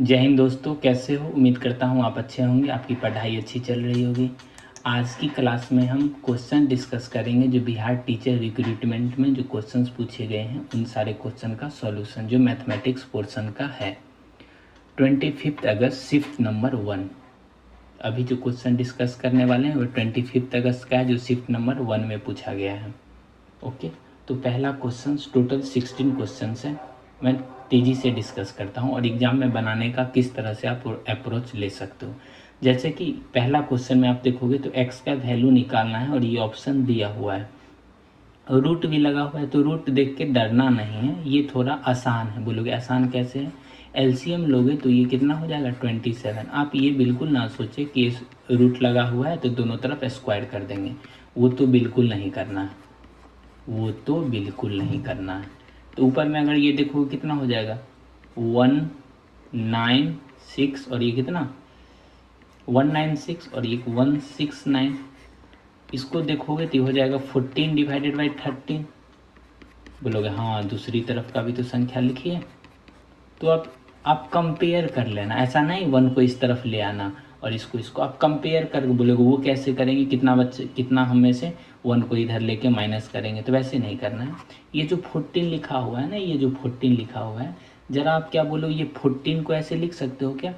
जय हिंद दोस्तों, कैसे हो? उम्मीद करता हूँ आप अच्छे होंगे, आपकी पढ़ाई अच्छी चल रही होगी। आज की क्लास में हम क्वेश्चन डिस्कस करेंगे जो बिहार टीचर रिक्रूटमेंट में जो क्वेश्चंस पूछे गए हैं उन सारे क्वेश्चन का सॉल्यूशन जो मैथमेटिक्स पोर्शन का है। 25 अगस्त शिफ्ट नंबर 1। अभी जो क्वेश्चन डिस्कस करने वाले हैं वो 25 अगस्त का है जो शिफ्ट नंबर 1 में पूछा गया है। ओके, तो पहला क्वेश्चन, टोटल 16 क्वेश्चन है। मैं तेज़ी से डिस्कस करता हूँ और एग्ज़ाम में बनाने का किस तरह से आप अप्रोच ले सकते हो। जैसे कि पहला क्वेश्चन में आप देखोगे तो x का वैल्यू निकालना है और ये ऑप्शन दिया हुआ है, रूट भी लगा हुआ है, तो रूट देख के डरना नहीं है, ये थोड़ा आसान है। बोलोगे आसान कैसे है? एलसीएम लोगे तो ये कितना हो जाएगा 27। आप ये बिल्कुल ना सोचे कि रूट लगा हुआ है तो दोनों तरफ स्क्वायर कर देंगे, वो तो बिल्कुल नहीं करना है, वो तो बिल्कुल नहीं करना है। तो ऊपर में अगर ये देखो कितना हो जाएगा 196 और ये कितना 196 और ये 169, इसको देखोगे तो हो जाएगा 14 डिवाइडेड बाई 13। बोलोगे हाँ दूसरी तरफ का भी तो संख्या लिखिए। तो अब आप कंपेयर कर लेना, ऐसा नहीं 1 को इस तरफ ले आना और इसको आप कंपेयर कर बोलोगे वो कैसे करेंगे, कितना हम में से 1 को इधर लेके माइनस करेंगे, तो वैसे नहीं करना है। ये जो 14 लिखा हुआ है ना, ये जो 14 लिखा हुआ है, ज़रा आप क्या बोलो, ये 14 को ऐसे लिख सकते हो क्या?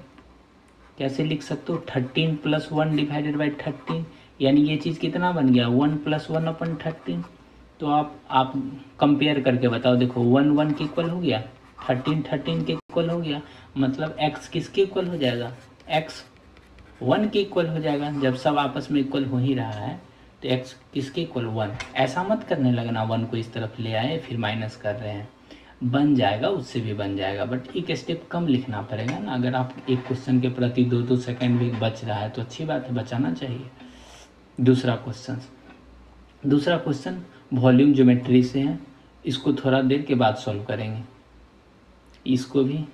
कैसे लिख सकते हो? 13 + 1 डिवाइडेड बाई 13, यानी ये चीज़ कितना बन गया 1 + 1 अपन 13। तो आप कंपेयर करके बताओ, देखो 1 1 के इक्वल हो गया, 13 13 के इक्वल हो गया, मतलब x किसके इक्वल हो जाएगा? x 1 के इक्वल हो जाएगा। जब सब आपस में इक्वल हो ही रहा है तो x किसके इक्वल 1। ऐसा मत करने लगना 1 को इस तरफ ले आए फिर माइनस कर रहे हैं, बन जाएगा, उससे भी बन जाएगा, बट एक स्टेप कम लिखना पड़ेगा ना। अगर आप एक क्वेश्चन के प्रति 2-2 सेकेंड भी बच रहा है तो अच्छी बात है, बचाना चाहिए। दूसरा क्वेश्चन वॉल्यूम ज्योमेट्री से है, इसको थोड़ा देर के बाद सॉल्व करेंगे, इसको भी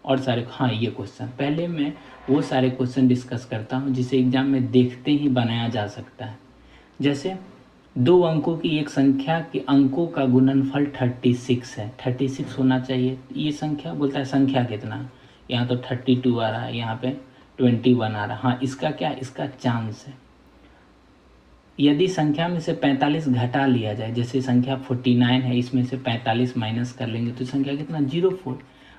और सारे। हाँ, ये क्वेश्चन पहले मैं वो सारे क्वेश्चन डिस्कस करता हूँ जिसे एग्जाम में देखते ही बनाया जा सकता है। जैसे 2 अंकों की एक संख्या के अंकों का गुणनफल 36 है, 36 होना चाहिए। ये संख्या बोलता है संख्या कितना, यहाँ तो 32 आ रहा है, यहाँ पे 21 आ रहा है। हाँ, इसका क्या, इसका चांस है। यदि संख्या में से 45 घटा लिया जाए, जैसे संख्या 49 है, इसमें से 45 माइनस कर लेंगे तो संख्या कितना 04।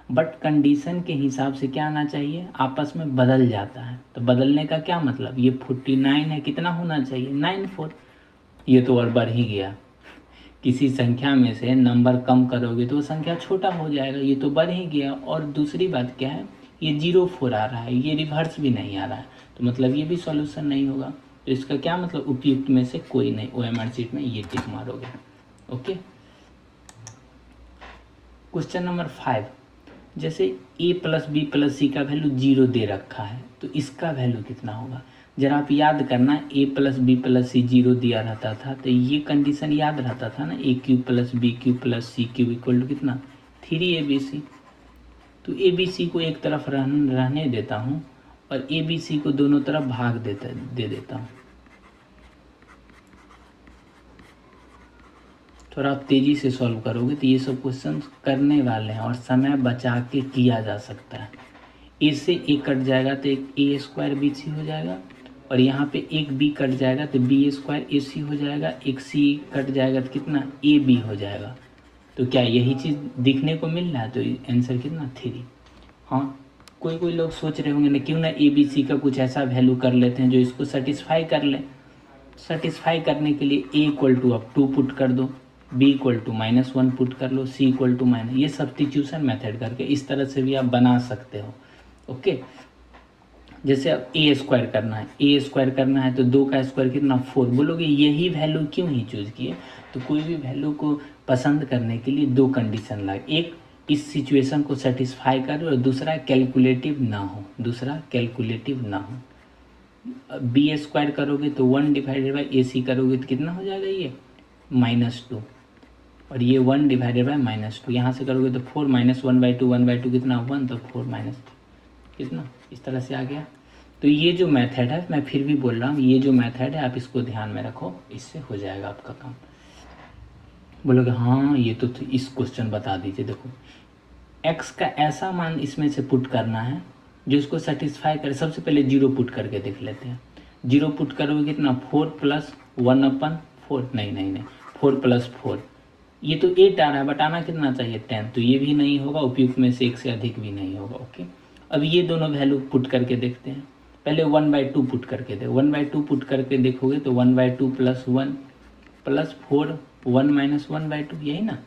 बट कंडीशन के हिसाब से क्या आना चाहिए, आपस में बदल जाता है। तो बदलने का क्या मतलब, ये 49 है, कितना होना चाहिए 94। ये तो और बढ़ ही गया, किसी संख्या में से नंबर कम करोगे तो वो संख्या छोटा हो जाएगा, ये तो बढ़ ही गया। और दूसरी बात क्या है, ये 04 आ रहा है, ये रिवर्स भी नहीं आ रहा है, तो मतलब ये भी सॉल्यूशन नहीं होगा। तो इसका क्या मतलब, उपयुक्त में से कोई नहीं। OMR शीट में ये टिक मारोगे। ओके, क्वेश्चन नंबर 5, जैसे a + b + c का वैल्यू 0 दे रखा है तो इसका वैल्यू कितना होगा। जरा आप याद करना, a + b + c 0 दिया रहता था तो ये कंडीशन याद रहता था ना, a³ + b³ + c³ equal to कितना 3abc। तो abc को एक तरफ रहने देता हूँ और abc को दोनों तरफ भाग दे देता हूँ। थोड़ा आप तेज़ी से सॉल्व करोगे तो ये सब क्वेश्चन करने वाले हैं और समय बचा के किया जा सकता है। a से a कट जाएगा तो एक a² bc हो जाएगा, और यहाँ पे एक b कट जाएगा तो b² ac हो जाएगा, एक c कट जाएगा तो कितना ab हो जाएगा। तो क्या यही चीज़ दिखने को मिल रहा है, तो आंसर कितना 3। हाँ, कोई लोग सोच रहे होंगे ना क्यों ना abc का कुछ ऐसा वैल्यू कर लेते हैं जो इसको सेटिस्फाई कर ले। सेटिस्फाई करने के लिए a = अब 2 पुट कर दो, b = -1 पुट कर लो, c = ये सब्स्टिट्यूशन मेथड करके इस तरह से भी आप बना सकते हो। ओके, जैसे अब a² करना है तो 2 का स्क्वायर कितना 4। बोलोगे यही वैल्यू क्यों ही चूज किए, तो कोई भी वैल्यू को पसंद करने के लिए 2 कंडीशन लगे, एक इस सिचुएशन को सेटिस्फाई कर और दूसरा कैलकुलेटिव ना हो, b² करोगे तो 1 डिवाइडेड बाई ac करोगे तो कितना हो जाएगा ये -2, और ये 1 डिवाइडेड बाई -2, यहाँ से करोगे तो 4 -1/2 कितना 1, तो 4 कितना, इस तरह से आ गया। तो ये जो मेथड है, मैं फिर भी बोल रहा हूँ, ये जो मेथड है आप इसको ध्यान में रखो, इससे हो जाएगा आपका काम। बोलोगे हाँ ये तो इस क्वेश्चन बता दीजिए। देखो एक्स का ऐसा मान इसमें से पुट करना है जो इसको सेटिस्फाई करे। सबसे पहले 0 पुट करके देख लेते हैं। 0 पुट करोगे कितना 4 + 1/4, नहीं 4 + 4, ये तो 8 आ रहा है, बट आना कितना चाहिए 10, तो ये भी नहीं होगा, उपयुक्त में से एक से अधिक भी नहीं होगा। ओके, अब ये दोनों वैल्यू पुट करके देखते हैं। पहले 1/2 पुट करके दे, 1/2 पुट करके देखोगे तो 1/2 + 1 + 4 1 - 1/2, यही ना।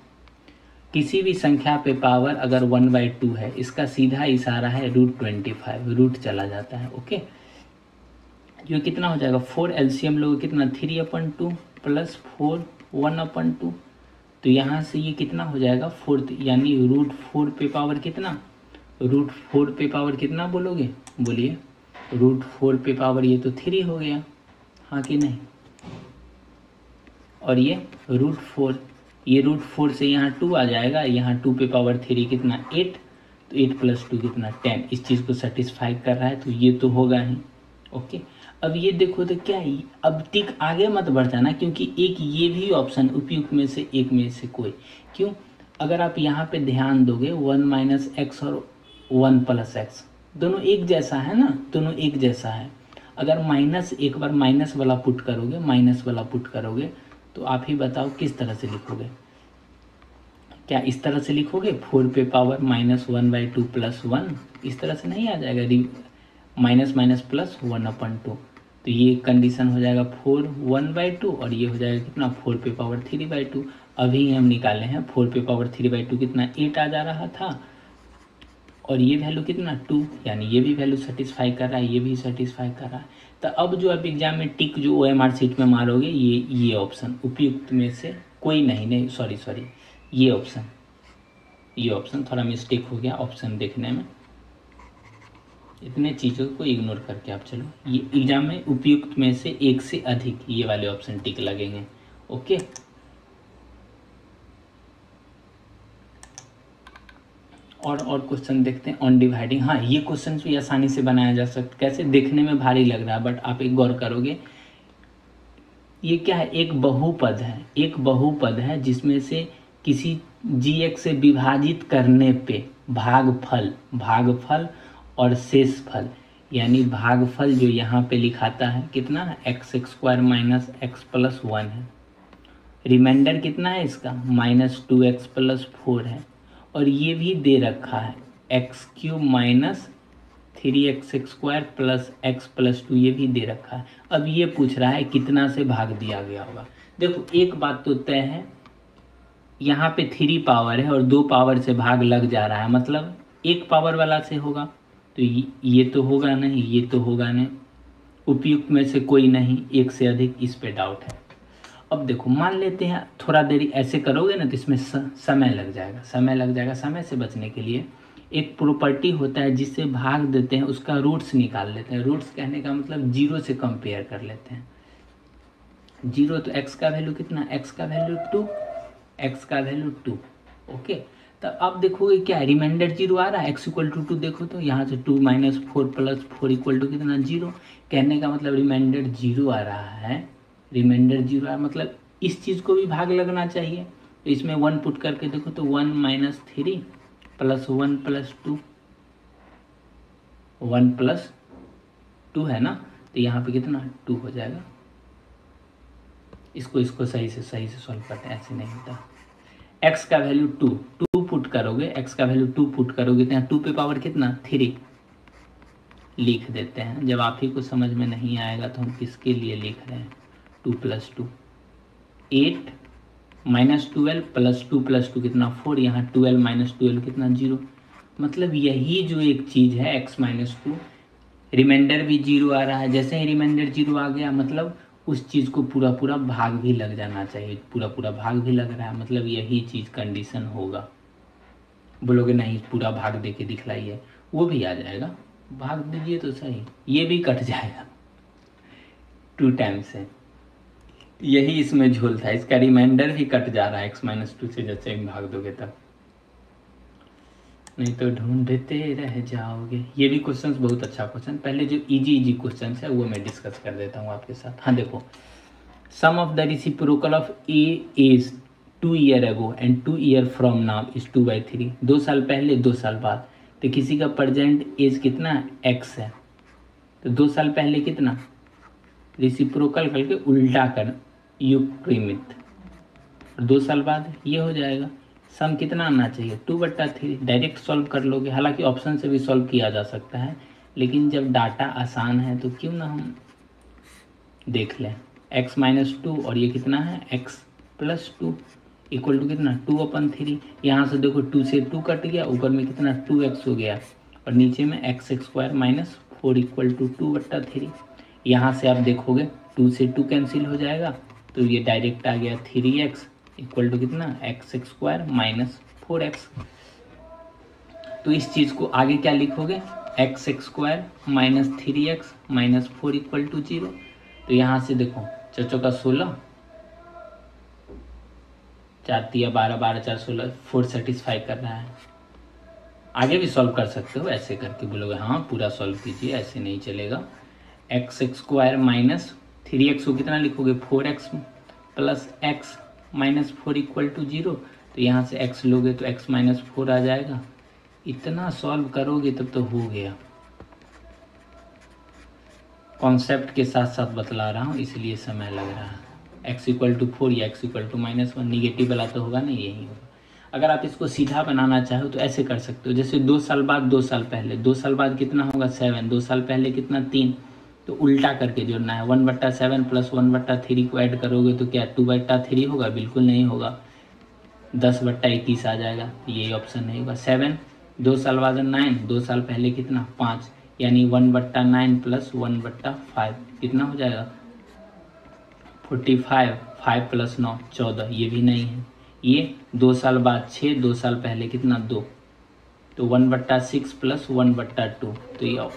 किसी भी संख्या पे पावर अगर 1/2 है, इसका सीधा इशारा है √25, रूट चला जाता है। ओके, ये कितना हो जाएगा 4 एलसीएम लोगे कितना 3/2 + 4 1/2, तो यहाँ से ये कितना हो जाएगा 4, यानी √4 पे पावर कितना, √4 पे पावर कितना बोलोगे, बोलिए। √4 पे पावर ये तो 3 हो गया, हाँ कि नहीं। और ये √4, ये √4 से यहाँ 2 आ जाएगा, यहाँ 2 पे पावर 3 कितना 8, तो 8 + 2 कितना 10, इस चीज़ को सेटिस्फाई कर रहा है, तो ये तो होगा ही। ओके, अब ये देखो तो क्या है, अब टिक आगे मत बढ़ जाना, क्योंकि एक ये भी ऑप्शन उपयुक्त में से एक में से कोई, क्यों, अगर आप यहाँ पे ध्यान दोगे 1 - x और 1 + x दोनों एक जैसा है ना, दोनों एक जैसा है। अगर माइनस एक बार माइनस वाला पुट करोगे, माइनस वाला पुट करोगे, तो आप ही बताओ किस तरह से लिखोगे, क्या इस तरह से लिखोगे 4 पे पावर -1/2 + 1, इस तरह से नहीं आ जाएगा, माइनस माइनस प्लस 1/2, तो ये कंडीशन हो जाएगा 4 1/2, और ये हो जाएगा कितना 4 पे पावर 3/2। अभी हम निकाले हैं 4 पे पावर 3/2 कितना 8 आ जा रहा था, और ये वैल्यू कितना 2, यानी ये भी वैल्यू सेटिस्फाई कर रहा है, ये भी सेटिस्फाई कर रहा है। तो अब जो आप एग्जाम में टिक जो OMR सीट में मारोगे, ये ऑप्शन उपयुक्त में से कोई नहीं, सॉरी ये ऑप्शन थोड़ा मिस्टेक हो गया ऑप्शन देखने में, इतने चीज़ों को इग्नोर करके आप चलो, ये एग्जाम में उपयुक्त में से एक से अधिक ये वाले ऑप्शन टिक लगेंगे। ओके, और क्वेश्चन देखते हैं ऑन डिवाइडिंग। हाँ, ये क्वेश्चन भी आसानी से बनाया जा सकता, कैसे, देखने में भारी लग रहा है, बट आप एक गौर करोगे, ये क्या है, एक बहुपद है जिसमें से किसी GX से विभाजित करने पे भागफल और शेषफल, यानी भागफल जो यहाँ पे लिखाता है कितना है x² - x + 1 है, रिमाइंडर कितना है इसका -2x + 4 है, और ये भी दे रखा है x³ - 3x² + x + 2, ये भी दे रखा है। अब ये पूछ रहा है कितना से भाग दिया गया होगा। देखो एक बात तो तय है, यहाँ पे 3 पावर है और 2 पावर से भाग लग जा रहा है, मतलब 1 पावर वाला से होगा, तो ये तो होगा नहीं, ये तो होगा नहीं, उपयुक्त में से कोई नहीं, एक से अधिक, इस पे डाउट है। अब देखो मान लेते हैं थोड़ा देरी ऐसे करोगे ना तो इसमें समय लग जाएगा। समय से बचने के लिए एक प्रॉपर्टी होता है जिससे भाग देते हैं, उसका रूट्स निकाल लेते हैं। रूट्स कहने का मतलब 0 से कंपेयर कर लेते हैं। 0 तो x का वैल्यू कितना, x का वैल्यू 2, x का वैल्यू 2। ओके, तो अब देखोगे क्या है, रिमाइंडर 0 आ रहा है, x = 2 देखो तो यहाँ से 2 - 4 + 4 = कितना 0, कहने का मतलब रिमाइंडर 0 आ रहा है, रिमाइंडर 0 आ, मतलब इस चीज़ को भी भाग लगना चाहिए, तो इसमें 1 पुट करके देखो तो 1 - 3 + 1 + 2, 1 + 2 है ना, तो यहाँ पे कितना 2 हो जाएगा। इसको सही से सॉल्व करते हैं, ऐसे नहीं होता। x का वैल्यू 2 पुट करोगे, x का वैल्यू 2 पुट करोगे तो यहाँ 2 पे पावर कितना 3 लिख देते हैं। जब आप ही को समझ में नहीं आएगा तो हम किसके लिए लिख रहे हैं, 2 + 2 8 -12 + 2 + 2 कितना 4, यहाँ 12 - 12 कितना 0, मतलब यही जो एक चीज़ है x - 2, रिमाइंडर भी 0 आ रहा है, जैसे ही रिमाइंडर 0 आ गया मतलब उस चीज़ को पूरा भाग भी लग जाना चाहिए, पूरा भाग भी लग रहा है, मतलब यही चीज़ कंडीशन होगा। बोलोगे नहीं पूरा भाग दे के दिखलाइए, वो भी आ जाएगा, भाग दीजिए तो सही, ये भी कट जाएगा 2 टाइम से, यही इसमें झोल था, इसका रिमाइंडर भी कट जा रहा है x - 2 से, जैसे भाग दोगे तब, नहीं तो ढूंढते रह जाओगे। ये भी क्वेश्चंस बहुत अच्छा क्वेश्चन, पहले जो इजी क्वेश्चंस है वो मैं डिस्कस कर देता हूँ आपके साथ। हाँ देखो, sum of the reciprocal of a is 2 year ago and 2 year from now is 2/3। 2 साल पहले 2 साल बाद, तो किसी का प्रेजेंट एज कितना x है, तो 2 साल पहले कितना, रिसिप्रोकल करके उल्टा कर युग्मित, और 2 साल बाद ये हो जाएगा। सम कितना आना चाहिए 2/3। डायरेक्ट सॉल्व कर लोगे, हालांकि ऑप्शन से भी सॉल्व किया जा सकता है, लेकिन जब डाटा आसान है तो क्यों ना हम देख लें। x-2 और ये कितना है x+2 इक्वल टू कितना 2/3। यहाँ से देखो 2 से 2 कट गया, ऊपर में कितना 2x हो गया, और नीचे में x² - 4 इक्वल टू 2/3। यहाँ से आप देखोगे 2 से 2 कैंसिल हो जाएगा, तो ये डायरेक्ट आ गया 3x इक्वल टू कितना x² - 4x। तो इस चीज़ को आगे क्या लिखोगे, x² - 3x - 4 इक्वल टू 0। तो यहाँ से देखो चौचो का 16, 4 तिया 12, 12 4 16, 4 सेटिस्फाई कर रहा है। आगे भी सॉल्व कर सकते हो, ऐसे करके बोलोगे हाँ पूरा सॉल्व कीजिए, ऐसे नहीं चलेगा। x² - 3x को कितना लिखोगे 4x + x - 4 इक्वल टू 0। तो यहाँ से x लोगे तो x - 4 आ जाएगा। इतना सॉल्व करोगे तब तो हो गया। कॉन्सेप्ट के साथ साथ बतला रहा हूँ इसलिए समय लग रहा है। x = 4 या x = -1, निगेटिव वाला तो होगा नहीं, यही होगा। अगर आप इसको सीधा बनाना चाहो तो ऐसे कर सकते हो, जैसे 2 साल बाद 2 साल पहले, 2 साल बाद कितना होगा 7, 2 साल पहले कितना 3, तो उल्टा करके जोड़ना है। 1/7 + 1/3 को ऐड करोगे तो क्या 2/3 होगा, बिल्कुल नहीं होगा, 10/21 आ जाएगा, यही ऑप्शन नहीं होगा। 7 2 साल बाद 9, 2 साल पहले कितना 5, यानी 1/9 + 1/5 कितना हो जाएगा 45, 5 + 9 14, ये भी नहीं है। ये 2 साल बाद 6, 2 साल पहले कितना 2, तो 1/6 + 1/2, तो ये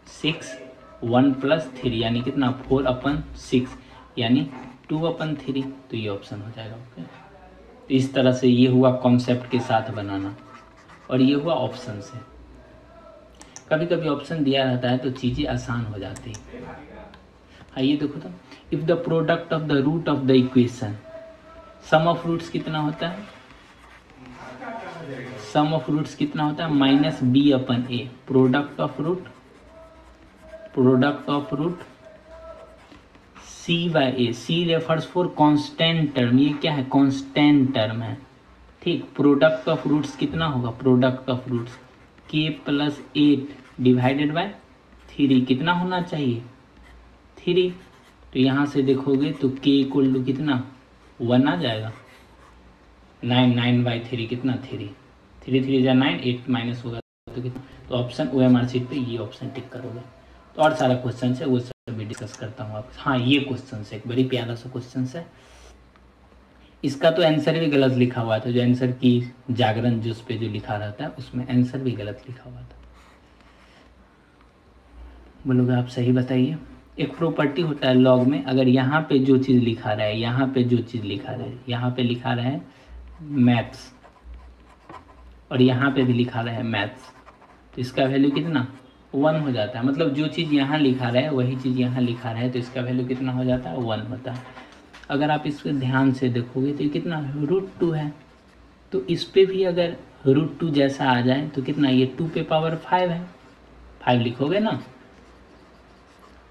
6 1 + 3 यानी कितना 4/6 यानी 2/3, तो ये ऑप्शन हो जाएगा। ओके, तो इस तरह से ये हुआ कॉन्सेप्ट के साथ बनाना, और ये हुआ ऑप्शन से। कभी कभी ऑप्शन दिया रहता है तो चीज़ें आसान हो जाती है। हाँ ये देखो तो, if the product of the root of the equation, sum of roots कितना होता है, सम ऑफ रूट्स कितना होता है -b/a, product of root c/a, c refers for constant term, ये क्या है कांस्टेंट टर्म है, ठीक। प्रोडक्ट ऑफ रूट्स कितना होगा, प्रोडक्ट ऑफ रूट्स k + 8 / 3 कितना होना चाहिए 3। तो यहाँ से देखोगे तो k = कितना 1 आ जाएगा, 9/3 कितना 3, 3 3 जा 9, 8 माइनस होगा तो कितना, तो ऑप्शन OMR शीट पे ये ऑप्शन टिक करोगे। तो और सारा क्वेश्चन है वो सब भी डिस्कस करता हूँ आपके। हाँ ये क्वेश्चन है, एक बड़ी प्यारा सा क्वेश्चन है, इसका तो आंसर भी गलत लिखा हुआ था, जो आंसर की जागरण जो उस पे जो लिखा रहता है उसमें आंसर भी गलत लिखा हुआ था। बोलोगे आप सही बताइए। एक प्रॉपर्टी होता है लॉग में, अगर यहाँ पे जो चीज़ लिखा रहा है, यहाँ पे जो चीज़ लिखा रहा है, यहाँ पे लिखा रहा है मैथ्स और यहाँ पे भी लिखा रहा है मैथ्स, तो इसका वैल्यू कितना 1 हो जाता है। मतलब जो चीज़ यहाँ लिखा रहा है वही चीज़ यहाँ लिखा रहा है, तो इसका वैल्यू कितना हो जाता है 1 होता है। अगर आप इसको ध्यान से देखोगे तो ये कितना √2 है, तो इस पे भी अगर √2 जैसा आ जाए तो कितना, ये 2 पे पावर 5 है, 5 लिखोगे ना।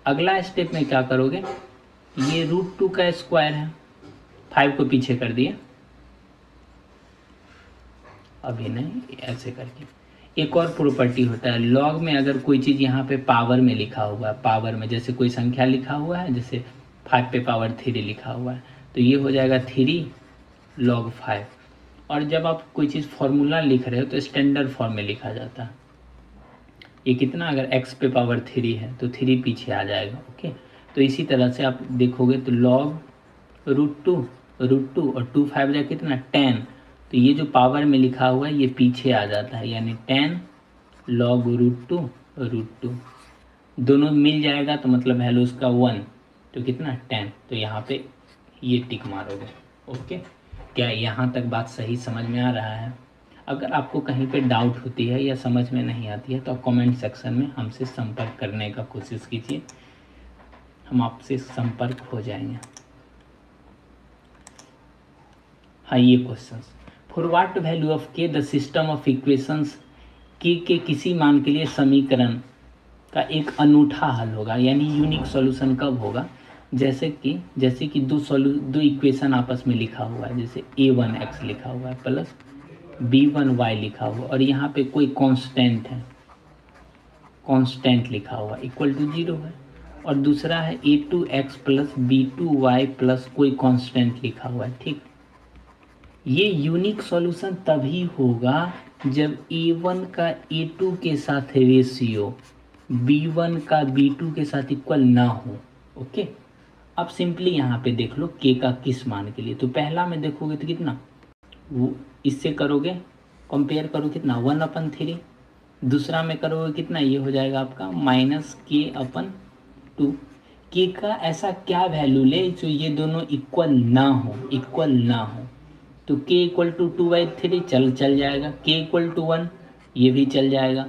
अगला स्टेप में क्या करोगे, ये √2 का स्क्वायर है, 5 को पीछे कर दिया, अभी नहीं, ऐसे करके। एक और प्रॉपर्टी होता है लॉग में, अगर कोई चीज़ यहाँ पे पावर में लिखा हुआ है, पावर में जैसे कोई संख्या लिखा हुआ है, जैसे 5 पे पावर 3 लिखा हुआ है, तो ये हो जाएगा 3 log 5। और जब आप कोई चीज़ फॉर्मूला लिख रहे हो तो स्टैंडर्ड फॉर्म में लिखा जाता है। ये कितना, अगर x पे पावर 3 है तो 3 पीछे आ जाएगा। ओके, तो इसी तरह से आप देखोगे तो log √2 और 2 5 जा कितना 10, तो ये जो पावर में लिखा हुआ है ये पीछे आ जाता है, यानी 10 log √2 दोनों मिल जाएगा तो मतलब वैल्यू उसका 1, तो कितना 10, तो यहाँ पे ये टिक मारोगे। ओके, क्या यहाँ तक बात सही समझ में आ रहा है? अगर आपको कहीं पे डाउट होती है या समझ में नहीं आती है तो आप कमेंट सेक्शन में हमसे संपर्क करने का कोशिश कीजिए, हम आपसे संपर्क हो जाएंगे। हाँ ये question, for what value of के द सिस्टम ऑफ इक्वेशंस के किसी मान के लिए समीकरण का एक अनूठा हल होगा, यानी यूनिक सॉल्यूशन कब होगा, जैसे कि दो इक्वेशन आपस में लिखा हुआ है, जैसे a1x लिखा हुआ है प्लस b1y लिखा हुआ और यहाँ पे कोई कांस्टेंट है, कांस्टेंट लिखा हुआ इक्वल टू 0 है, और दूसरा है a2x प्लस b2y प्लस कोई कांस्टेंट लिखा हुआ है। ठीक, ये यूनिक सॉल्यूशन तभी होगा जब a1 का a2 के साथ रेशियो b1 का b2 के साथ इक्वल ना हो। ओके, अब सिंपली यहाँ पे देख लो k का किस मान के लिए, तो पहला में देखोगे तो कितना, वो इससे करोगे कंपेयर करो कितना 1/3, दूसरा में करोगे कितना, ये हो जाएगा आपका -k/2। k का ऐसा क्या वैल्यू ले जो ये दोनों इक्वल ना हो, तो k = 2/3 चल जाएगा, k = 1 ये भी चल जाएगा,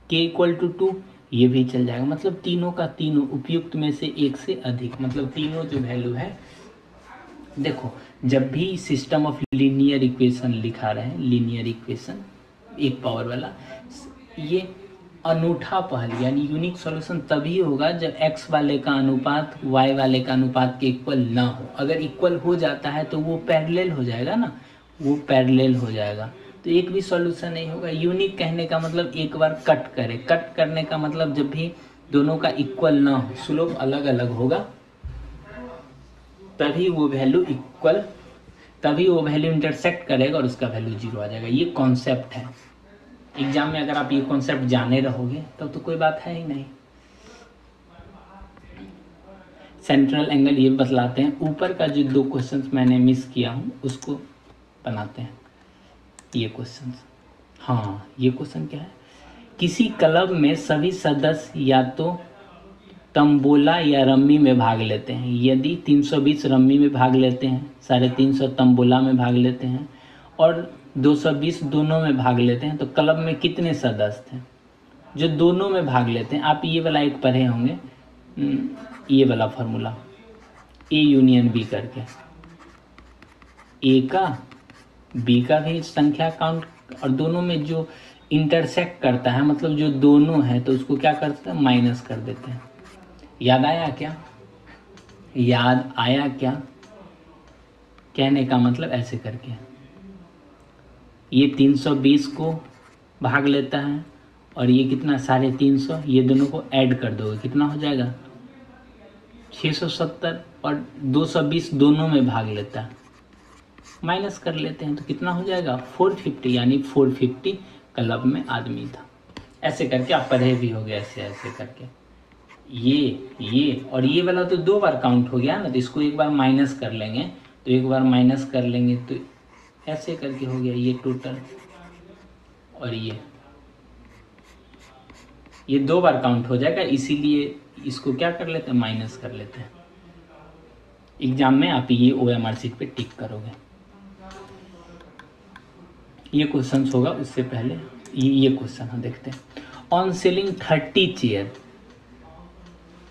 k = 2 ये भी चल जाएगा, मतलब तीनों का तीनों उपयुक्त में से एक से अधिक, मतलब तीनों जो वैल्यू है। देखो जब भी सिस्टम ऑफ लीनियर इक्वेशन लिखा रहे हैं, लीनियर इक्वेशन एक पावर वाला, ये अनूठा पहल यानी यूनिक सॉल्यूशन तभी होगा जब x वाले का अनुपात y वाले का अनुपात के इक्वल ना हो। अगर इक्वल हो जाता है तो वो पैरेलल हो जाएगा ना, वो पैरेलल हो जाएगा, तो एक भी सॉल्यूशन नहीं होगा। यूनिक कहने का मतलब एक बार कट करने का मतलब जब भी दोनों का इक्वल ना हो, स्लोप अलग अलग होगा, तभी वो वैल्यू इंटरसेक्ट करेगा और उसका वैल्यू 0 आ जाएगा। ये कॉन्सेप्ट है। एग्जाम में अगर आप ये कॉन्सेप्ट जाने रहोगे तब तो कोई बात है ही नहीं। सेंट्रल एंगल ये बतलाते हैं। ऊपर का जो 2 क्वेश्चंस मैंने मिस किया हूँ उसको बनाते हैं ये क्वेश्चंस। हाँ, ये क्वेश्चन क्या है, किसी क्लब में सभी सदस्य या तो तंबोला या रम्मी में भाग लेते हैं। यदि 320 रम्मी में भाग लेते हैं, 350 तंबोला में भाग लेते हैं और 220 दोनों में भाग लेते हैं, तो क्लब में कितने सदस्य थे। जो दोनों में भाग लेते हैं, आप ये वाला एक पढ़े होंगे, ये वाला फार्मूला A यूनियन B करके, A का B का भी संख्या काउंट, और दोनों में जो इंटरसेक्ट करता है मतलब जो दोनों है तो उसको क्या करते हैं, माइनस कर देते हैं। याद आया क्या कहने का मतलब ऐसे करके, ये 320 को भाग लेता है और ये कितना 350, ये दोनों को ऐड कर दोगे कितना हो जाएगा 670, और 220 दोनों में भाग लेता है, माइनस कर लेते हैं तो कितना हो जाएगा 450, यानी 450 क्लब में आदमी था। ऐसे करके आप पढ़े भी हो गए, ऐसे करके ये और ये वाला तो 2 बार काउंट हो गया ना, तो इसको एक बार माइनस कर लेंगे, तो ऐसे करके हो गया ये टोटल, और ये 2 बार काउंट हो जाएगा, इसीलिए इसको क्या कर लेते हैं, माइनस कर लेते हैं। एग्जाम में आप ये OMR शीट पे टिक करोगे। ये क्वेश्चन होगा, उससे पहले ये क्वेश्चन हम देखते हैं। ऑन सेलिंग 30 चेयर,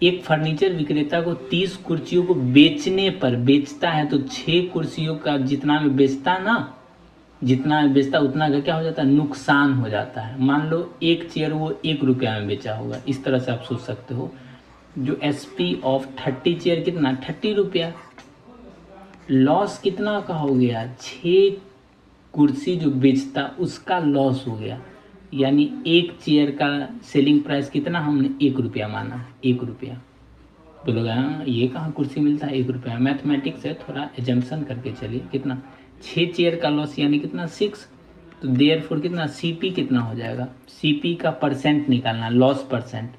एक फर्नीचर विक्रेता को 30 कुर्सियों को बेचने पर बेचता है तो 6 कुर्सियों का जितना में बेचता उतना का क्या हो जाता है, नुकसान हो जाता है। मान लो एक चेयर वो 1 रुपया में बेचा होगा, इस तरह से आप सोच सकते हो। जो SP ऑफ 30 चेयर कितना 30 रुपया, लॉस कितना का हो गया 6 कुर्सी जो बेचता उसका लॉस हो गया, यानी एक चेयर का सेलिंग प्राइस कितना हमने 1 रुपया माना, 1 रुपया। बोलोगे हाँ ये कहाँ कुर्सी मिलता है 1 रुपया, मैथमेटिक्स है, थोड़ा एजम्पशन करके चलिए। कितना 6 चेयर का लॉस यानी कितना 6, तो देयरफॉर कितना CP कितना हो जाएगा, CP का परसेंट निकालना, लॉस परसेंट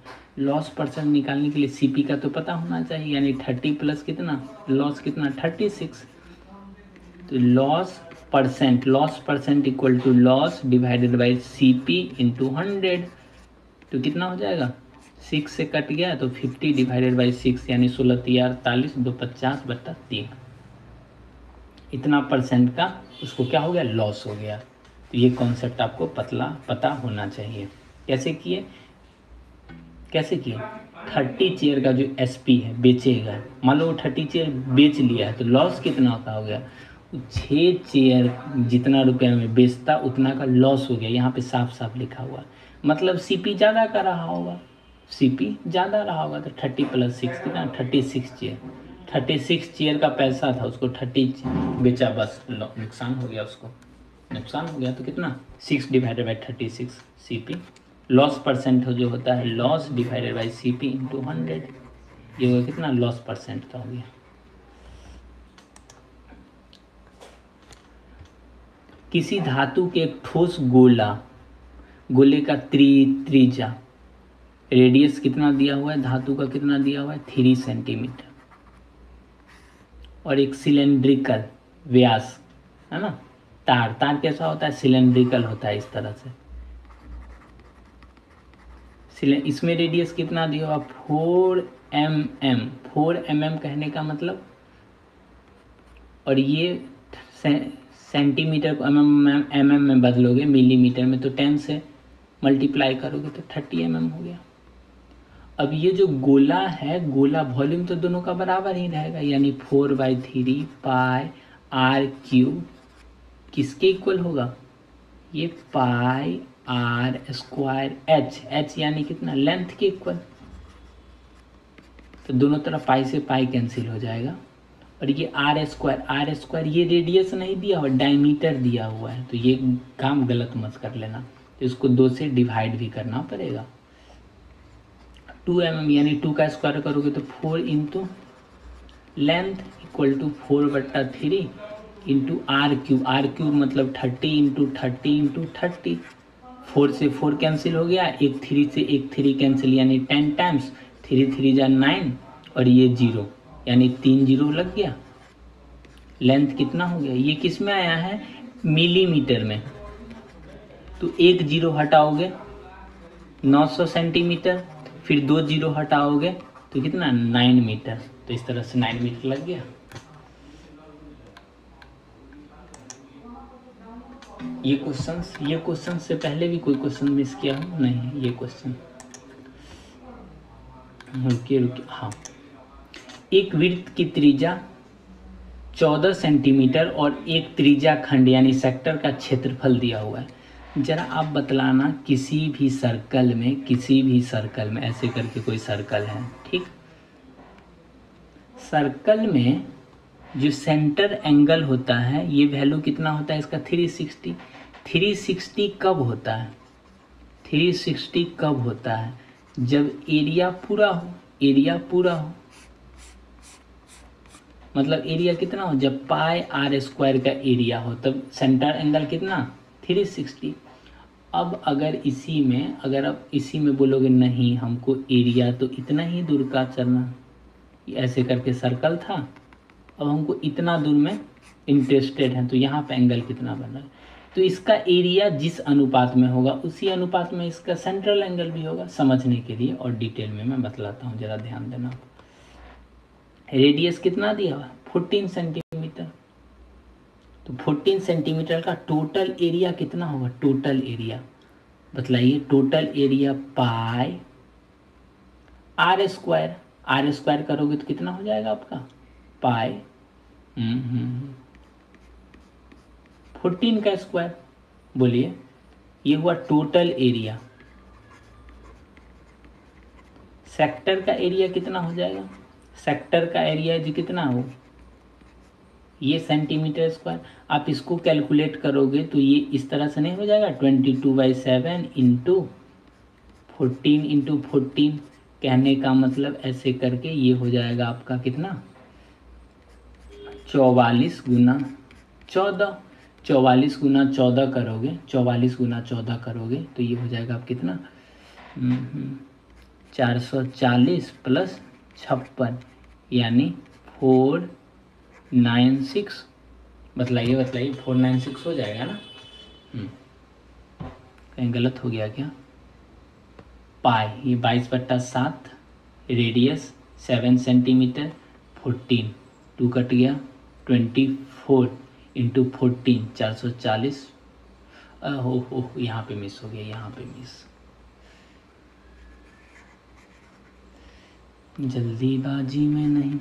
निकालने के लिए CP का तो पता होना चाहिए, यानी 30 प्लस कितना लॉस कितना 36, तो loss percent equal to loss divided by CP into 100, तो कितना हो जाएगा 6 से कट गया तो 50 डिवाइडेड बाई 6, यानी 16 48 2 50/3, इतना परसेंट का उसको क्या हो गया, लॉस हो गया। तो ये कॉन्सेप्ट आपको पता होना चाहिए। कैसे किए 30 चेयर का जो SP है बेचेगा, मान लो 30 चेयर बेच लिया है तो लॉस कितना का हो गया, 6 चेयर जितना रुपया में बेचता उतना का लॉस हो गया, यहाँ पे साफ साफ लिखा हुआ। मतलब सीपी ज़्यादा का रहा होगा, सीपी ज़्यादा रहा होगा, तो 30 + 6 कितना, 36 चेयर। 36 चेयर का पैसा था, उसको 30 बेचा, बस नुकसान हो गया, उसको नुकसान हो गया। तो कितना, 6/36 सीपी। लॉस परसेंट जो होता है, loss divided by CP into 100, ये होगा कितना, लॉस परसेंट का हो गया। किसी धातु के एक ठोस गोले का त्रिज्या, रेडियस कितना दिया हुआ है, धातु का कितना दिया हुआ है, 3 सेंटीमीटर, और एक सिलेंड्रिकल व्यास है ना, तार कैसा होता है, सिलेंड्रिकल होता है इस तरह से। इसमें रेडियस कितना दिया हुआ, 4 mm। 4 mm कहने का मतलब, और ये सेंटीमीटर को mm में बदलोगे, मिलीमीटर में, तो 10 से मल्टीप्लाई करोगे तो 30 mm हो गया। अब ये जो गोला है, गोला वॉल्यूम तो दोनों का बराबर ही रहेगा, यानी 4/3 पाई r³ किसके इक्वल होगा, ये पाई r² h यानी कितना, लेंथ के इक्वल। तो दोनों तरफ पाई से पाई कैंसिल हो जाएगा, और ये r², ये रेडियस नहीं दिया हुआ, डायमीटर दिया हुआ है, तो ये काम गलत मत कर लेना, तो इसको 2 से डिवाइड भी करना पड़ेगा। 2 mm यानी 2 का स्क्वायर करोगे तो 4 into length equal to 4/3 into r³ मतलब 30 इंटू 30 इंटू 30। 4 से 4 कैंसिल हो गया, एक 3 से एक 3 कैंसिल, यानी 10 टाइम्स 3 3 जा 9, और ये 0 यानी 3 0 लग गया। लेंथ कितना हो गया, ये किस में आया है, मिलीमीटर में, तो एक 0 हटाओगे 900 सेंटीमीटर, फिर 2 0 हटाओगे तो कितना, 9 मीटर। तो इस तरह से 9 मीटर लग गया। ये क्वेश्चन से पहले भी कोई क्वेश्चन मिस किया हो, नहीं, ये क्वेश्चन रुकिए, हाँ। एक वृत्त की त्रिज्या 14 सेंटीमीटर और एक त्रिज्या खंड यानी सेक्टर का क्षेत्रफल दिया हुआ है। जरा आप बतलाना, किसी भी सर्कल में ऐसे करके कोई सर्कल है, ठीक, सर्कल में जो सेंटर एंगल होता है, ये वैल्यू कितना होता है इसका, 360। 360 कब होता है, 360 कब होता है, जब एरिया पूरा हो, मतलब एरिया कितना हो, जब पाई r² का एरिया हो, तब सेंटर एंगल कितना, 360। अब अगर आप इसी में बोलोगे नहीं, हमको एरिया तो इतना ही दूर का चलना, ऐसे करके सर्कल था, अब हमको इतना दूर में इंटरेस्टेड है, तो यहाँ पे एंगल कितना बन रहा है, तो इसका एरिया जिस अनुपात में होगा उसी अनुपात में इसका सेंट्रल एंगल भी होगा। समझने के लिए और डिटेल में मैं बतलाता हूँ, जरा ध्यान देना। रेडियस कितना दिया हुआ, 14 सेंटीमीटर, तो 14 सेंटीमीटर का टोटल एरिया कितना होगा, टोटल एरिया बतलाइए, टोटल एरिया पाई r² करोगे तो कितना हो जाएगा आपका, पाई 14 का स्क्वायर, बोलिए, ये हुआ टोटल एरिया। सेक्टर का एरिया कितना हो जाएगा, सेक्टर का एरिया जी कितना हो, ये सेंटीमीटर स्क्वायर। आप इसको कैलकुलेट करोगे तो ये इस तरह से नहीं हो जाएगा, 22/7 इंटू 14 इंटू 14, कहने का मतलब ऐसे करके ये हो जाएगा आपका कितना, 44 गुना 14। 44 गुना 14 करोगे, 44 गुना 14 करोगे तो ये हो जाएगा आप कितना, 440 प्लस 56 यानी 496। बतलाइए 496 हो जाएगा ना, कहीं गलत हो गया क्या, पाई ये 22/7, रेडियस 7 सेंटीमीटर, 14 2 कट गया, 24 इंटू 14 440। हो यहाँ पे मिस हो गया, यहाँ पे मिस, जल्दीबाजी में नहीं।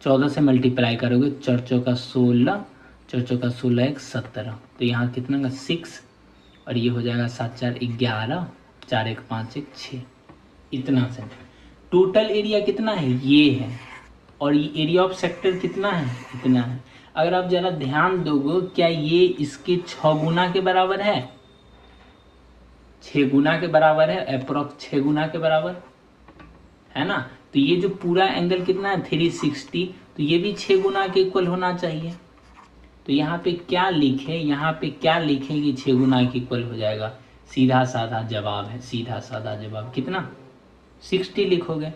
14 से मल्टीप्लाई करोगे, 4 चौका 16, 4 चौका 16 1 17, तो यहाँ कितना का 6 और ये हो जाएगा 7 4 11, 4 1 5 1 6, इतना सेंट। टोटल एरिया कितना है ये है, और ये एरिया ऑफ सेक्टर कितना है इतना है। अगर आप ज़रा ध्यान दोगे, क्या ये इसके 6 गुना के बराबर है, 6 गुना के बराबर है, अप्रोक्स 6 गुना के बराबर है ना। तो ये जो पूरा एंगल कितना है 360, तो ये भी 6 गुना के इक्वल होना चाहिए। तो यहाँ पे क्या लिखे, यहाँ पे क्या लिखे कि 6 गुना के इक्वल हो जाएगा। सीधा साधा जवाब है, सीधा साधा जवाब कितना 60 लिखोगे।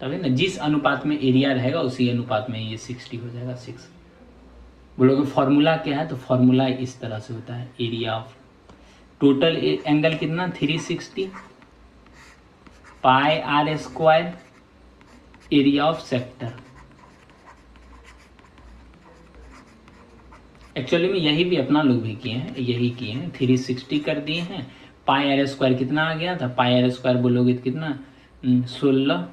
तभी ना, जिस अनुपात में एरिया रहेगा उसी अनुपात में ये 60 हो जाएगा 6। बोलोगे फॉर्मूला क्या है, तो फॉर्मूला इस तरह से होता है, एरिया ऑफ टोटल एंगल कितना 360 pi r square area of sector. Actually में यही भी अपना लोग भी किए हैं, यही किए हैं, 360 कर दिए हैं। पाई आर स्क्वायर कितना आ गया था, पाई आर स्क्वायर बोलोगे तो कितना 16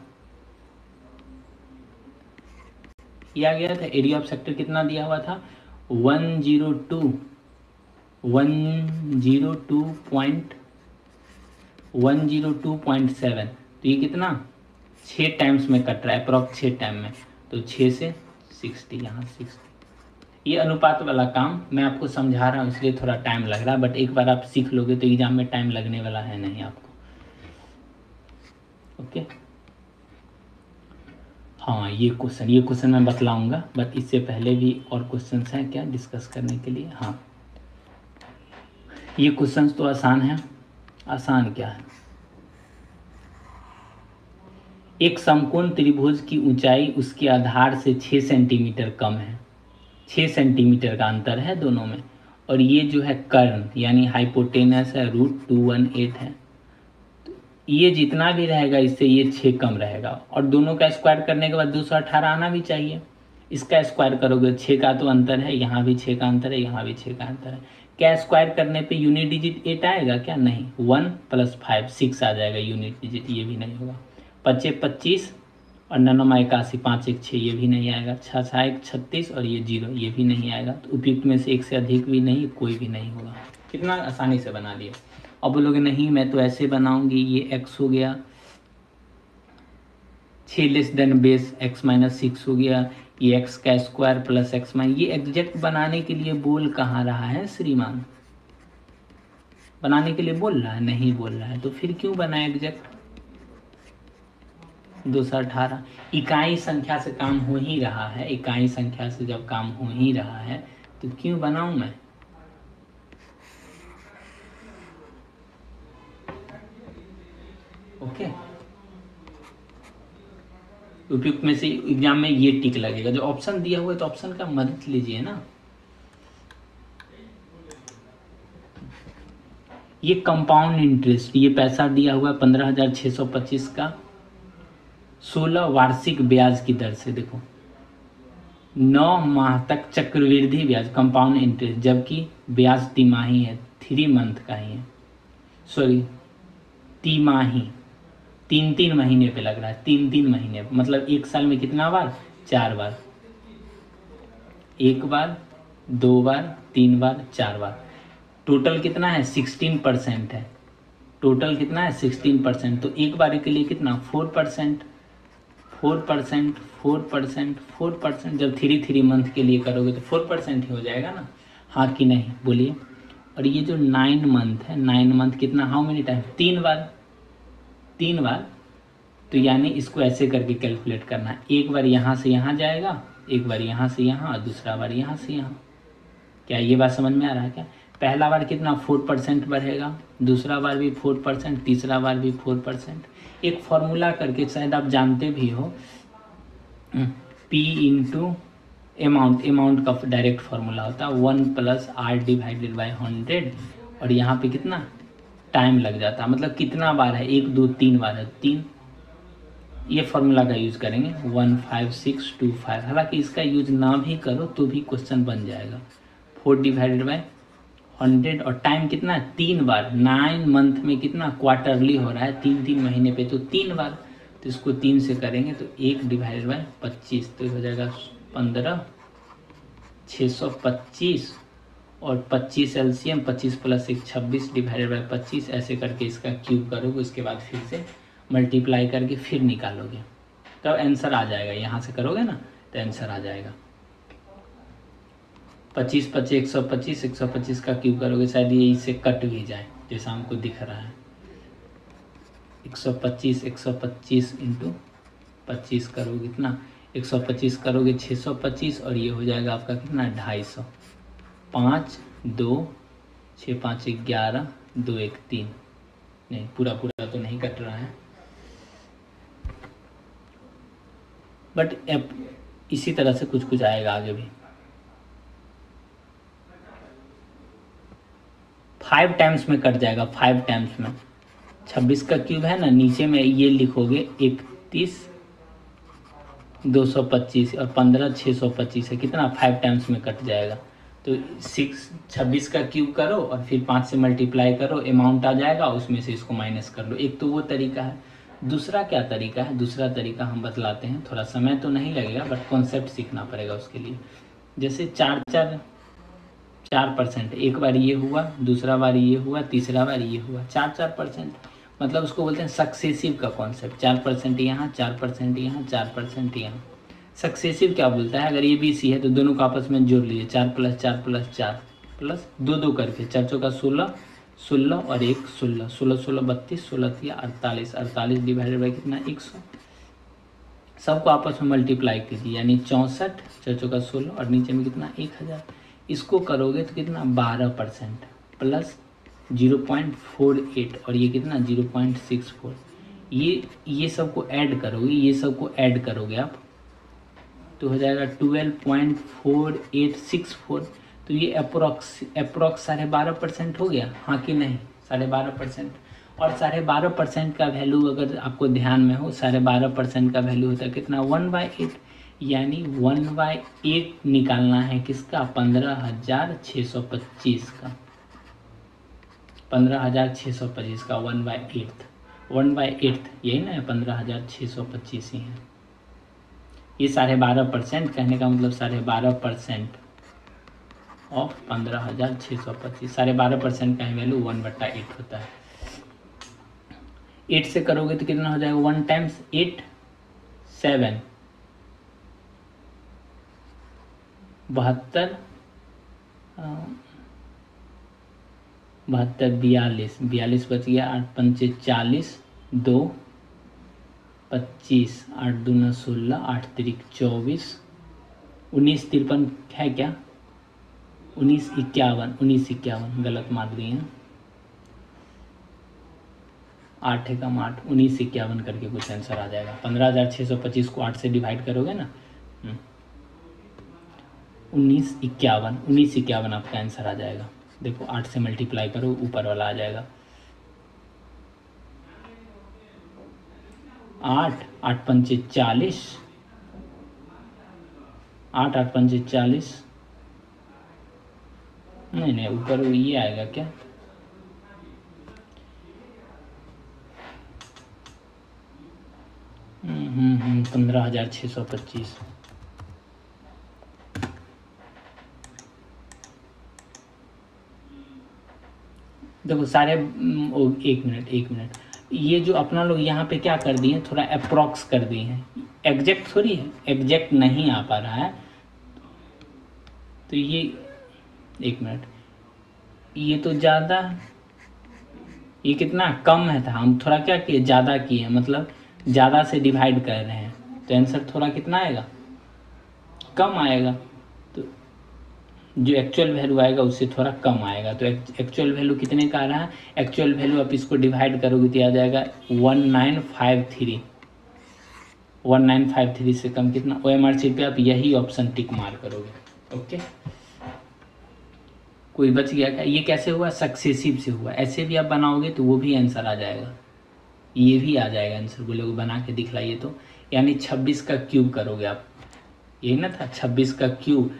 ये आ गया था। एरिया ऑफ सेक्टर कितना दिया हुआ था 102.7, तो ये कितना 6 टाइम्स में कट रहा है, अप्रॉक्स 6 टाइम में, तो 6 से 60, यहाँ 60। ये अनुपात वाला काम मैं आपको समझा रहा हूँ इसलिए थोड़ा टाइम लग रहा है, बट एक बार आप सीख लोगे तो एग्जाम में टाइम लगने वाला है नहीं आपको। ओके हाँ, ये क्वेश्चन मैं बतलाऊंगा, बट इससे पहले भी और क्वेश्चंस हैं क्या डिस्कस करने के लिए। हाँ, ये क्वेश्चंस तो आसान है। आसान क्या है, एक समकोण त्रिभुज की ऊंचाई उसके आधार से 6 सेंटीमीटर कम है, 6 सेंटीमीटर का अंतर है दोनों में, और ये जो है कर्ण यानी हाइपोटेनस है √218 है। तो ये जितना भी रहेगा इससे ये 6 कम रहेगा, और दोनों का स्क्वायर करने के बाद 218 आना भी चाहिए। इसका स्क्वायर करोगे 6 का तो अंतर है, यहाँ भी 6 का अंतर है, यहाँ भी 6 का अंतर है। क्या स्क्वायर करने पे यूनिट डिजिट 8 आएगा क्या, नहीं, 1 + 5 6 आ जाएगा यूनिट डिजिट, ये भी नहीं होगा। 5 × 25 और 9 × 81 5 × 6 ये भी नहीं आएगा। 6 × 1 36 और ये 0 ये भी नहीं आएगा। तो उपयुक्त में से एक से अधिक भी नहीं, कोई भी नहीं होगा। कितना आसानी से बना लिया। अब बोलोगे नहीं मैं तो ऐसे बनाऊंगी, ये x हो गया 6 < x - 6 हो गया, ये x का स्क्वायर प्लस x - ये एग्जैक्ट बनाने के लिए बोल कहाँ रहा है श्रीमान, बनाने के लिए बोल रहा है, नहीं बोल रहा है, तो फिर क्यों बना एग्जैक्ट। 218 इकाई संख्या से काम हो ही रहा है, इकाई संख्या से जब काम हो ही रहा है तो क्यों बनाऊं मैं। ओके, उपयुक्त में से एग्जाम में ये टिक लगेगा। जो ऑप्शन दिया हुआ है तो ऑप्शन का मदद लीजिए ना। ये कंपाउंड इंटरेस्ट, ये पैसा दिया हुआ है 15,625 का 16 वार्षिक ब्याज की दर से। देखो 9 माह तक चक्रवृद्धि ब्याज कंपाउंड इंटरेस्ट, जबकि ब्याज तिमाही है, 3 मंथ का ही है, सॉरी तिमाही, 3 महीने पे लग रहा है, 3 महीने, मतलब एक साल में कितना बार 4 बार, 1 बार 2 बार 3 बार 4 बार। टोटल कितना है 16% है, टोटल कितना है 16%, तो एक बार के लिए कितना 4%, 4%, 4%, 4%, जब 3 मंथ के लिए करोगे तो 4% ही हो जाएगा ना, हाँ कि नहीं बोलिए। और ये जो 9 मंथ है, 9 मंथ कितना, हाउ मेनी टाइम, 3 बार, 3 बार, तो यानी इसको ऐसे करके कैलकुलेट करना है, एक बार यहाँ से यहाँ जाएगा, एक बार यहाँ से यहाँ, और दूसरा बार यहाँ से यहाँ। क्या ये बात समझ में आ रहा है क्या। पहला बार कितना 4% बढ़ेगा, दूसरा बार भी 4%, तीसरा बार भी 4%। एक फॉर्मूला करके शायद आप जानते भी हो, P × अमाउंट का डायरेक्ट फार्मूला होता है 1 + R/100, और यहाँ पे कितना टाइम लग जाता है, मतलब कितना बार है, 1 2 3 बार है, 3। ये फार्मूला का यूज करेंगे 15625। हालांकि इसका यूज ना भी करो तो भी क्वेश्चन बन जाएगा। 4/100 और टाइम कितना है 3 बार, 9 मंथ में कितना क्वार्टरली हो रहा है, 3 महीने पे, तो 3 बार, तो इसको 3 से करेंगे तो 1 डिवाइडेड बाई 25, तो हो जाएगा 15, 625 और 25 एलसीएम, 25 प्लस 1 26 डिवाइडेड बाई 25, ऐसे करके इसका क्यूब करोगे, उसके बाद फिर से मल्टीप्लाई करके फिर निकालोगे, तब आंसर आ जाएगा। यहाँ से करोगे ना तो आंसर आ जाएगा। 25 25 125, 125 का क्यूब करोगे, शायद ये इससे कट भी जाए जैसा हमको दिख रहा है। 125 125 इंटू 25 करोगे कितना, 125 करोगे 625 और ये हो जाएगा आपका कितना 250। 5 2 6 5 11 2 1 3, नहीं पूरा पूरा तो नहीं कट रहा है, बट इसी तरह से कुछ कुछ आएगा आगे भी। 5 टाइम्स में कट जाएगा, 5 टाइम्स में। 26 का क्यूब है ना, नीचे में ये लिखोगे 31 225 और 15 625 है, कितना 5 टाइम्स में कट जाएगा। तो 26 का क्यूब करो और फिर 5 से मल्टीप्लाई करो, अमाउंट आ जाएगा, उसमें से इसको माइनस कर लो। एक तो वो तरीका है। दूसरा क्या तरीका है, दूसरा तरीका हम बतलाते हैं, थोड़ा समय तो नहीं लगेगा बट कॉन्सेप्ट सीखना पड़ेगा उसके लिए। जैसे 4% एक बार ये हुआ, दूसरा बार ये हुआ, तीसरा बार ये हुआ, 4% मतलब उसको बोलते हैं सक्सेसिव का कॉन्सेप्ट। 4% यहाँ, 4% यहाँ, 4% यहाँ। सक्सेसिव क्या बोलता है, अगर ये बी सी है तो दोनों को आपस में जोड़ लीजिए, 4 + 4 + 4 प्लस 2 2 करके, 4 चौका 16 16 और 1 16, 16 16 32, 16 3 48, 48 डिवाइडेड बाई कितना 100। सबको आपस में मल्टीप्लाई कीजिए, यानी 64, 4 चौका 16 और नीचे में कितना 1000। इसको करोगे तो कितना 12% प्लस 0.48 और ये कितना 0.64। ये सबको ऐड करोगे, ये सबको ऐड करोगे आप तो हो जाएगा 12.4864। तो ये अप्रोक्स 12.5% हो गया, हाँ कि नहीं 12.5%। और 12.5% का वैल्यू अगर आपको ध्यान में हो, 12.5% का वैल्यू होता है कितना 1/8, यानी 1/8 निकालना है किसका 15,625 का, 15,625 का 1/8 यही ना है, 15,625 ही है। ये 12.5% कहने का मतलब 12.5% ऑफ 15,625, 12.5% का वैल्यू 1/8 होता है। 8 से करोगे तो कितना हो जाएगा, 1 टाइम्स 8 7, 72 42 बच गया, 8 पंचे 40, 2 25, 8 दूना 16, 8 तिरिक 24, 19 53 है क्या, 19 51, गलत मार दिए हैं, 8 है कम 8, 19 51 करके कुछ आंसर आ जाएगा। 15,625 को 8 से डिवाइड करोगे ना, 19 51 आपका आंसर आ जाएगा। देखो 8 से मल्टीप्लाई करो, ऊपर वाला आ जाएगा 8 8 पंचे 40, 8 8 पंचे 40, नहीं ऊपर ये आएगा क्या, हम्म 15,625। देखो एक मिनट, ये जो अपना लोग यहाँ पे क्या कर दिए, थोड़ा अप्रॉक्स कर दिए हैं, एग्जैक्ट थोड़ी है, एग्जैक्ट नहीं आ पा रहा है। तो ये एक मिनट, ये तो ज़्यादा, ये कितना कम है था, हम थोड़ा क्या किए ज़्यादा किए, मतलब ज़्यादा से डिवाइड कर रहे हैं, तो आंसर थोड़ा कितना आएगा, कम आएगा। तो जो एक्चुअल वैल्यू आएगा उससे थोड़ा कम आएगा। तो एक्चुअल वैल्यू कितने का आ रहा है, एक्चुअल वैल्यू आप इसको डिवाइड करोगे तो आ जाएगा 1953 से कम कितना, OMR शीट पे आप यही ऑप्शन टिक मार करोगे। ओके, कोई बच गया क्या, ये कैसे हुआ, सक्सेसिव से हुआ। ऐसे भी आप बनाओगे तो वो भी आंसर आ जाएगा, ये भी आ जाएगा आंसर, बोलोगे बना के दिखलाइए तो, यानी 26 का क्यूब करोगे आप, यही ना था 26 का क्यूब,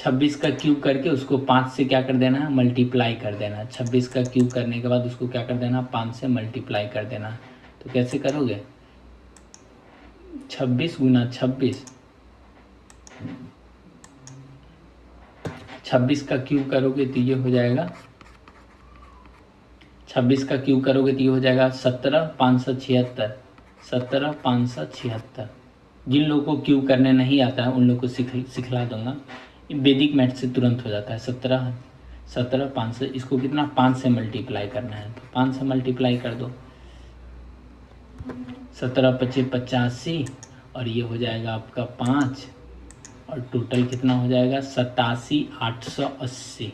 26 का क्यूब करके उसको 5 से क्या कर देना है, मल्टीप्लाई कर देना है। 26 का क्यूब करने के बाद उसको क्या कर देना, 5 से मल्टीप्लाई कर देना है। तो कैसे करोगे, 26 गुना 26, 26 का क्यूब करोगे तो ये हो जाएगा, 26 का क्यूब करोगे तो ये हो जाएगा 17,576, 17,576। जिन लोगों को क्यूब करने नहीं आता है उन लोगों को सिखला दूंगा, वैदिक मैथ से तुरंत हो जाता है। 17,500, इसको कितना 5 से मल्टीप्लाई करना है, तो 5 से मल्टीप्लाई कर दो, 17,25 85, और ये हो जाएगा आपका 5, और टोटल कितना हो जाएगा 87,880,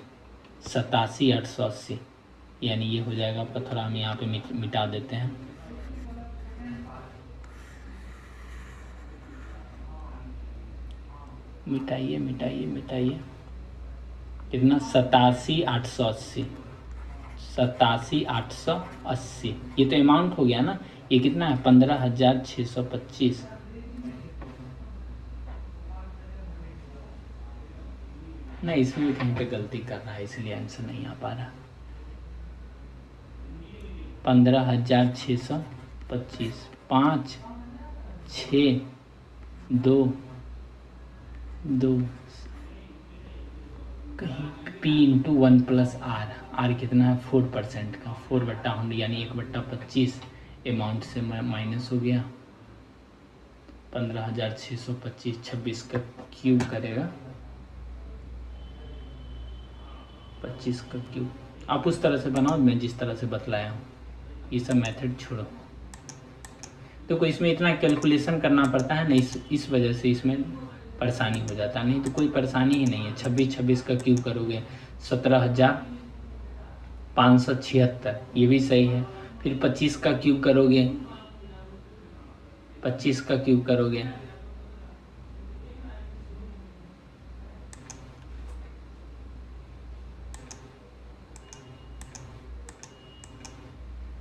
87,880, यानी ये हो जाएगा आपका। थोड़ा हम यहाँ पे मिटा देते हैं, मिटाइए मिटाइए मिटाइए, कितना 87,880, 87,880। ये तो अमाउंट हो गया ना, ये कितना है 15,625। नहीं, इसमें भी कहीं पे गलती कर रहा है इसलिए आंसर नहीं आ पा रहा। 15,625, 5 6 2 2, कहीं P into 1 plus R, R कितना है 4% का, 4/100 यानी 1/25 अमाउंट से माइनस हो गया। 15,625, 26 का क्यूब करेगा, 25 का क्यूब। आप उस तरह से बनाओ मैं जिस तरह से बतलाया हूँ, ये सब मेथड छोड़ो। तो कोई इसमें इतना कैलकुलेशन करना पड़ता है ना, इस वजह से इसमें परेशानी हो जाता है, नहीं तो कोई परेशानी ही नहीं है। 26 का क्यूब करोगे 17,576, ये भी सही है। फिर 25 का क्यूब करोगे, 25 का क्यूब करोगे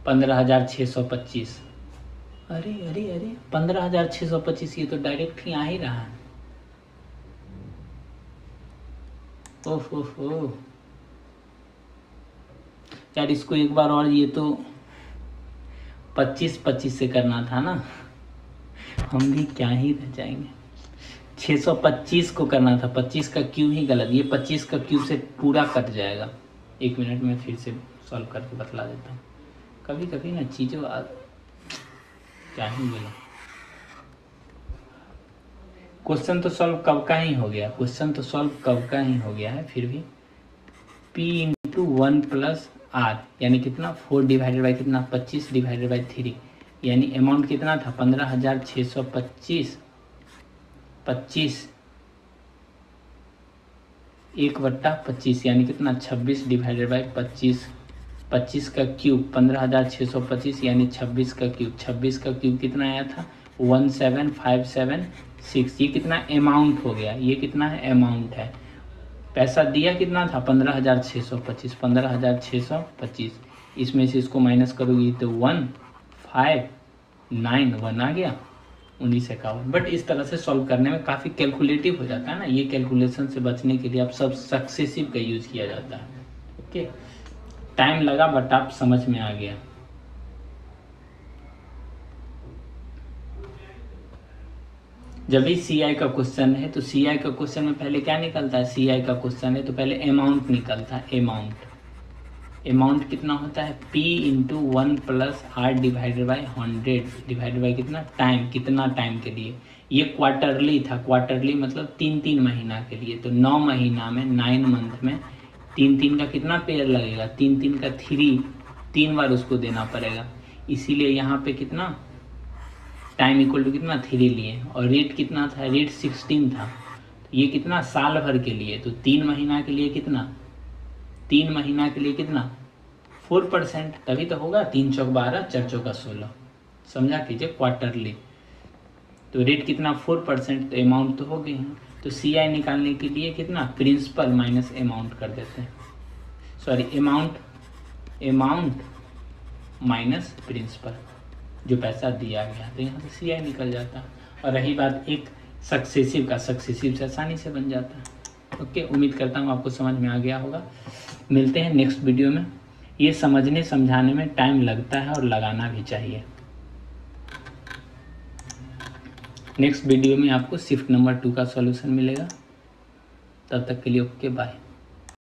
15,625। अरे अरे अरे 15,625, ये तो डायरेक्ट ही आ ही रहा है। ओहो यार, इसको एक बार और, ये तो 25 से करना था ना, हम भी क्या ही रह जाएंगे। 625 को करना था, 25 का क्यूब ही गलत, ये 25 का क्यूब से पूरा कट जाएगा। 1 मिनट में फिर से सॉल्व करके बतला देता हूँ। कभी कभी ना चीज़ों क्या ही बोला। क्वेश्चन तो सॉल्व कब का ही हो गया, क्वेश्चन तो सॉल्व कब का ही हो गया है, फिर भी P इंटू 1 प्लस आर यानी कितना 4 डिवाइडेड बाई कितना 25 डिवाइडेड बाई 3, यानी अमाउंट कितना था 15,625, 25 1/25 यानी कितना 26 डिवाइडेड बाई 25, 25 का क्यूब 15,625 यानी 26 का क्यूब, 26 का क्यूब कितना आया था 17576। ये कितना अमाउंट हो गया, ये कितना है अमाउंट है। पैसा दिया कितना था 15,625, 15,625, इसमें से इसको माइनस करोगी तो 1,591 आ गया 1951। बट इस तरह से सॉल्व करने में काफ़ी कैलकुलेटिव हो जाता है ना, ये कैलकुलेशन से बचने के लिए आप सब सक्सेसिव का यूज़ किया जाता है। ओके, टाइम लगा बट आप समझ में आ गया। जब भी CI का क्वेश्चन है तो CI का क्वेश्चन में पहले क्या निकलता है, CI का क्वेश्चन है तो पहले अमाउंट निकलता है। अमाउंट कितना होता है P into 1 plus R divided by 100 divided by कितना टाइम, कितना टाइम के लिए। ये क्वार्टरली था, क्वार्टरली मतलब 3 महीना के लिए, तो 9 महीना में 9 मंथ में 3 का कितना पेयर लगेगा, 3 का 3 बार उसको देना पड़ेगा। इसीलिए यहाँ पे कितना टाइम इक्वल टू कितना 3 लिए, और रेट कितना था, रेट 16 था। तो ये कितना साल भर के लिए, तो 3 महीना के लिए कितना, 3 महीना के लिए कितना 4%, तभी तो होगा 3 चौक 12 4 चौका 16, समझा कीजिए क्वार्टरली। तो रेट कितना 4%, तो अमाउंट तो हो गई है। तो CI निकालने के लिए कितना प्रिंसिपल माइनस अमाउंट कर देते हैं, सॉरी अमाउंट माइनस प्रिंसिपल, जो पैसा दिया गया, तो यहाँ से CI निकल जाता है। और रही बात एक सक्सेसिव का, सक्सेसिव से आसानी से बन जाता है। ओके, उम्मीद करता हूँ आपको समझ में आ गया होगा। मिलते हैं नेक्स्ट वीडियो में। ये समझने समझाने में टाइम लगता है और लगाना भी चाहिए। नेक्स्ट वीडियो में आपको शिफ्ट नंबर 2 का सॉल्यूशन मिलेगा। तब तक के लिए ओके, बाय।